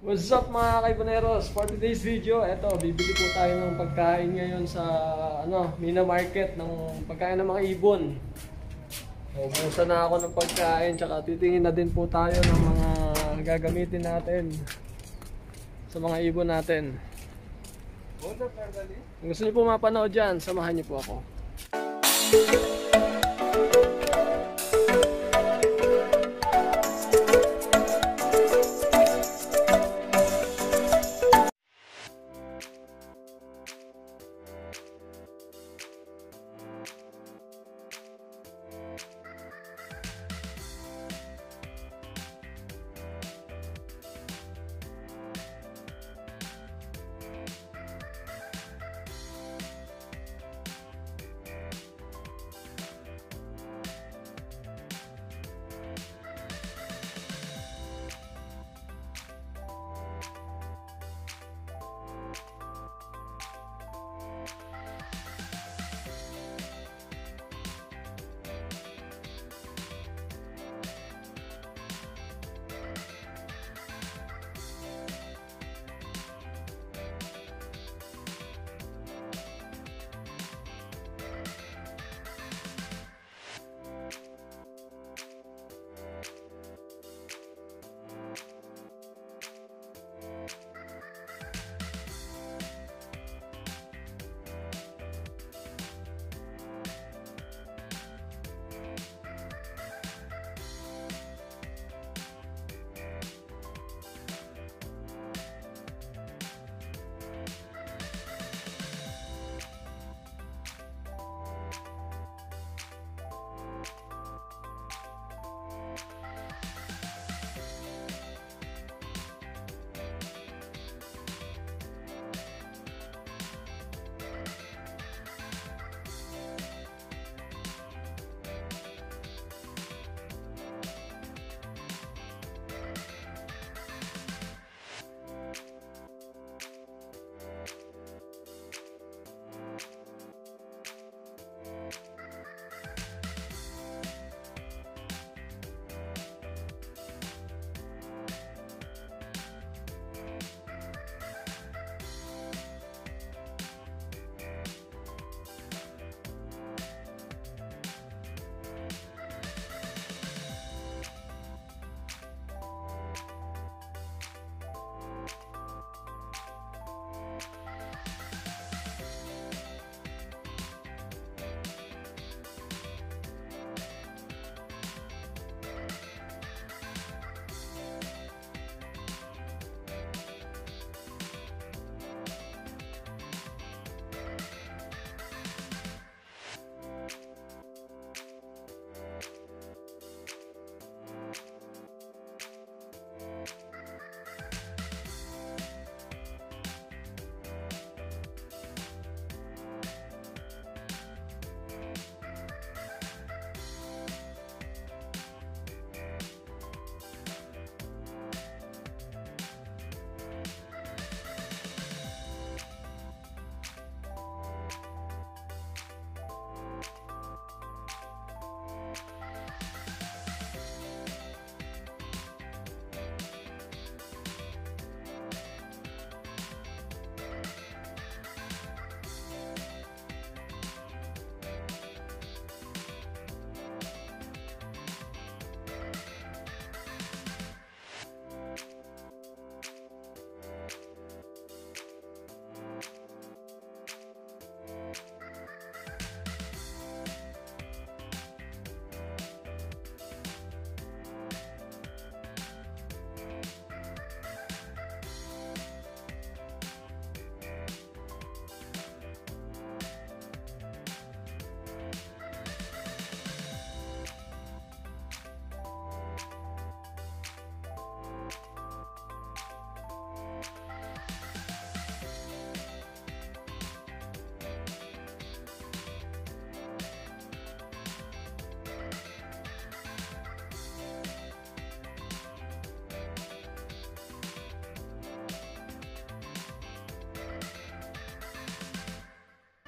What's up mga kaibaneros? For today's video, eto, bibili po tayo ng pagkain ngayon sa Mina Market ng pagkain ng mga ibon. So, busa na ako ng pagkain, tsaka titingin na din po tayo ng mga gagamitin natin sa mga ibon natin. Kung gusto niyo po mapanood dyan, samahan niyo po ako.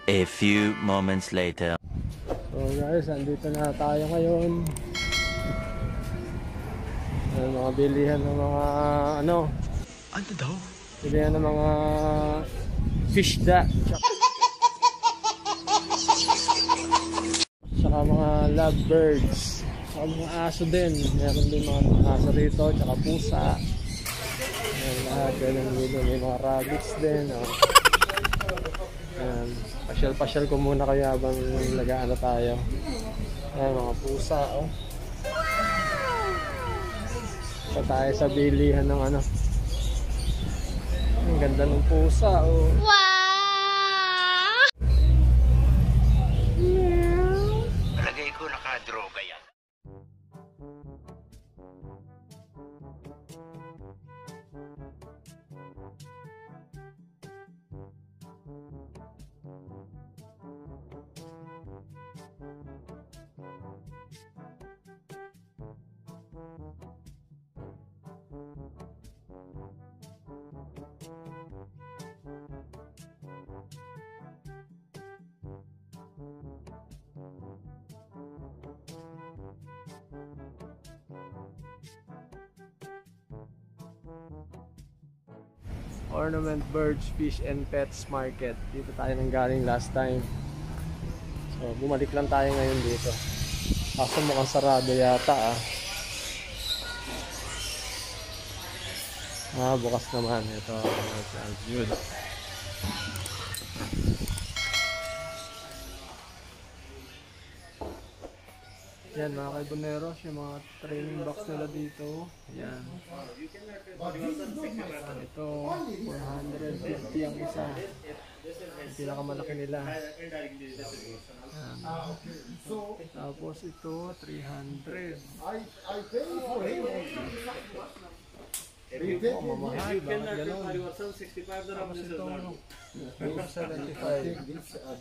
A few moments later. So guys, andito na tayo ngayon. Mga bilihan ng mga Ano daw? Bilihan ng mga fish da. Tsaka mga lovebirds. Tsaka mga aso din. Meron din mga aso rito. Tsaka pusa. Ayan, lahat. Ganun dito. May mga rabbits din. Oh. Ayan. Pasyal-pasyal ko muna kaya habang nag-aano tayo. Ayan, mga pusa. Oh. Ito tayo sa bilihan ng ano. Ang ganda ng pusa. Oh. Palagay ko nakadroga yan. Ornament Birds, Fish and Pets Market. Dito tayo nang galing last time. So, bumalik lang tayo ngayon dito. Kaso mukhang sarado yata ah. Ah, bukas naman. Ito, sounds good. Yan mga kaiboneros, yung mga training box nila dito. Yan. Ito, 450 ang isa. Yung pinakamalaki nila. Yan. Tapos ito, 300. Ito, mamahal. Bakit ganun? Tapos ito, 275.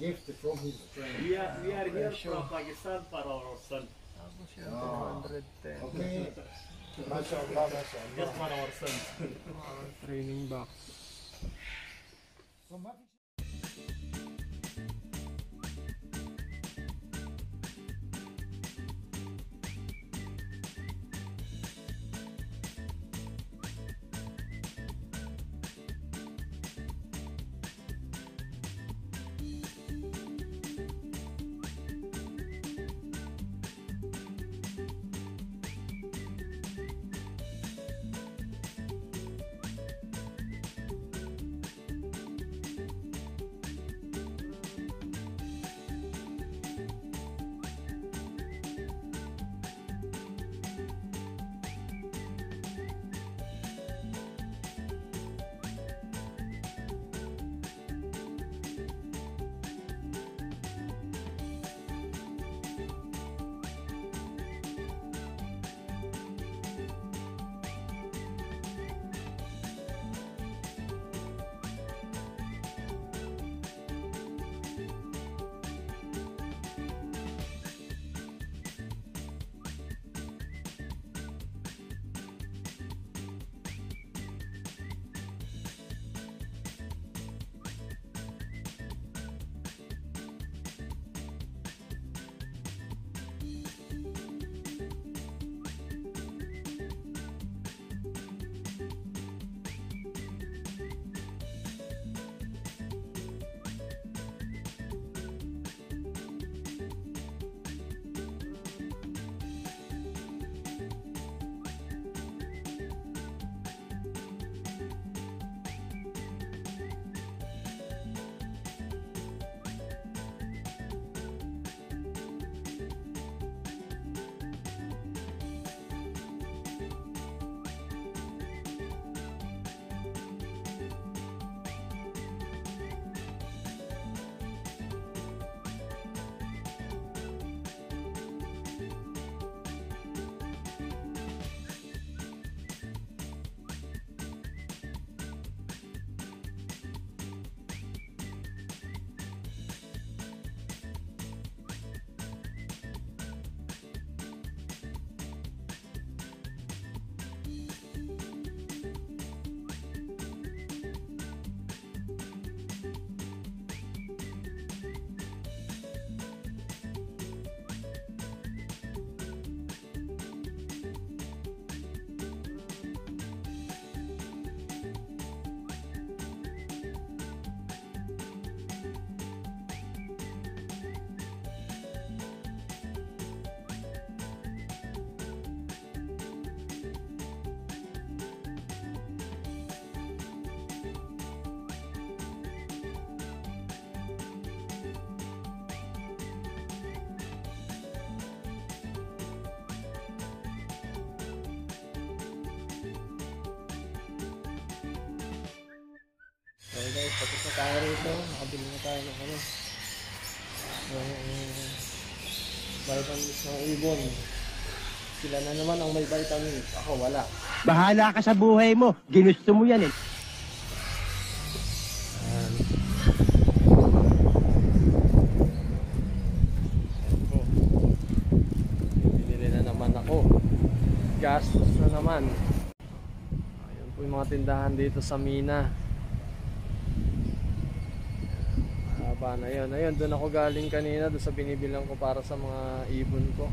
gift from his friend. We are here from Pakistan for our son. Tapos yan, 210. Okay. Mashallah, mashallah. Just for our son. Training box. tayo rito. Nakabili na tayo ng ano. Vitamins ng ibon. Sila na naman ang may vitamins. Ako wala. Bahala ka sa buhay mo. Ginusto mo yan eh. Ayan. Binili na naman ako. Gastos na naman. Ayun po yung mga tindahan dito sa Mina. Haba na yun. Ayun, doon ako galing kanina. Doon sa binibilang ko para sa mga ibon ko.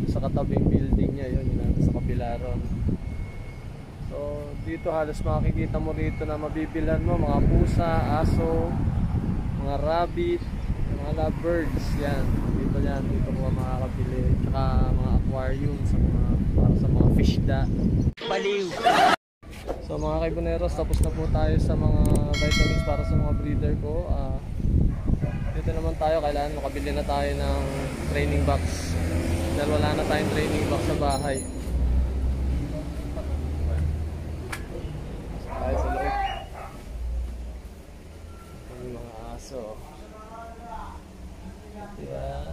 Sa katabing building niya. Yun, yun natin sa kabila ron. So, dito halos makikita mo rito na mabibilan mo. Mga pusa, aso, mga rabbit, mga lovebirds. Yan. Dito ko makakabili. Tsaka mga aquarium para sa mga fish da. Baliw! So mga kaiboneros, tapos na po tayo sa mga vitamins para sa mga breeder ko. Dito naman tayo, kailangan makabili na tayo ng training box. Dahil wala na tayong training box sa bahay. So, tayo sa loob. Ito yung mga aso. Yan.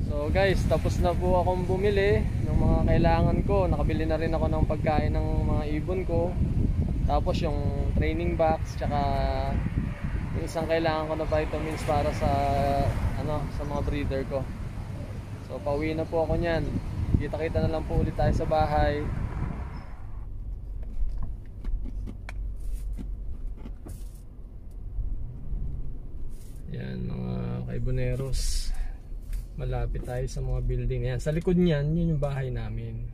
So guys, tapos na po akong bumili ng mga kailangan ko. Nakabili na rin ako ng pagkain ng mga ibon ko. Tapos yung training box, tsaka yung isang kailangan ko na vitamins para sa sa mga breeder ko. So pauwi na po ako niyan. Kita-kita na lang po ulit tayo sa bahay. Yan mga kaiboneros. Malapit tayo sa mga building na yan. Sa likod niyan, yun yung bahay namin.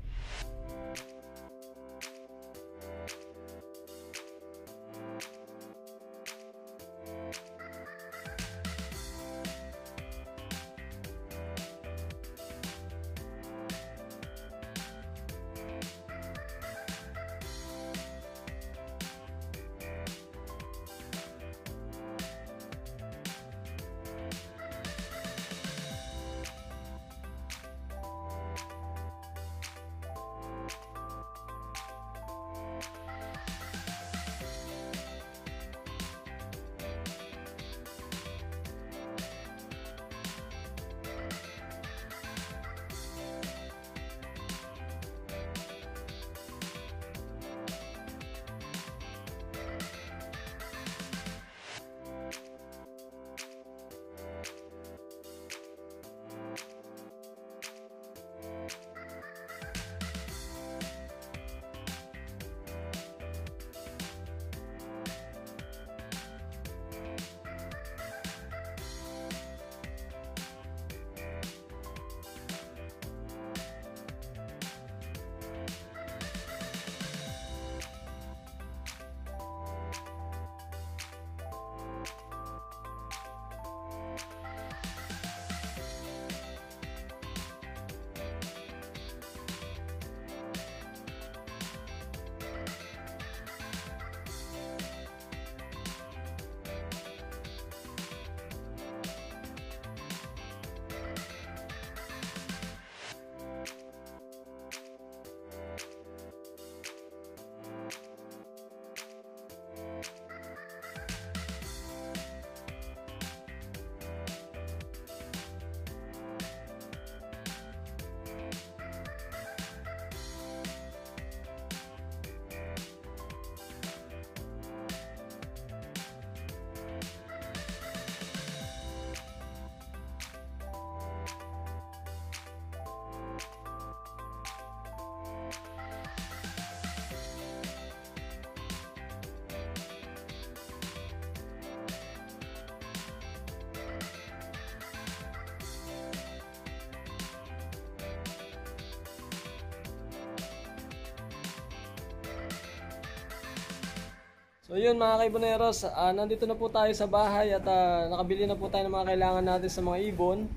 So yun mga kaiboneros, nandito na po tayo sa bahay at nakabili na po tayo ng mga kailangan natin sa mga ibon.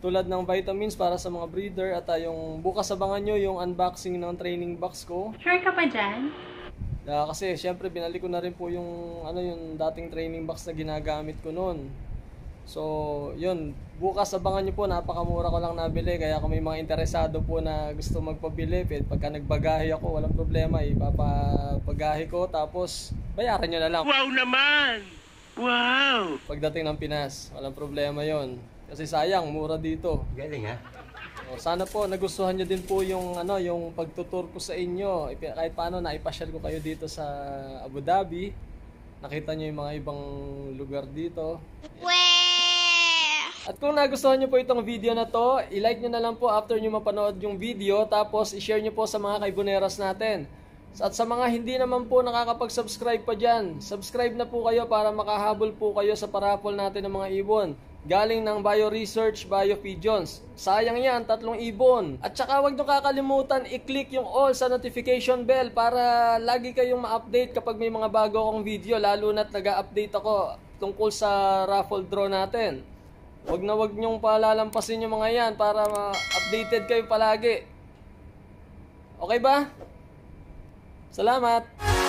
Tulad ng vitamins para sa mga breeder at yung bukas abangan nyo yung unboxing ng training box ko. Sure ka pa dyan? Kasi syempre binalik ko na rin po yung yung dating training box na ginagamit ko noon. So, yun. Bukas abangan nyo po, napakamura ko lang nabili. Kaya kung may mga interesado po na gusto magpabili, pagka nagbagahe ako, walang problema. Ipapagahe ko, tapos bayaran nyo na lang. Wow naman! Wow! Pagdating ng Pinas, walang problema yon. Kasi sayang, mura dito. Galing ha? O, sana po nagustuhan nyo din po yung yung pagtutur ko sa inyo. Kahit paano naipasyal ko kayo dito sa Abu Dhabi. Nakita nyo yung mga ibang lugar dito. At kung nagustuhan nyo po itong video na to, i-like nyo na lang po after nyo mapanood yung video. Tapos i-share nyo po sa mga kaibuneras natin. At sa mga hindi naman po nakakapag-subscribe pa dyan, subscribe na po kayo para makahabol po kayo sa parapol natin ng mga ibon. Galing ng Bio Research, Bio Pigeons. Sayang yan, 3 ibon. At saka huwag nyo kakalimutan i-click yung all sa notification bell para lagi kayong ma-update kapag may mga bago akong video. Lalo na't nag-update ako tungkol sa raffle draw natin. Huwag nyong palalampasin yung mga yan para ma-updated kayo palagi. Okay ba? Salamat!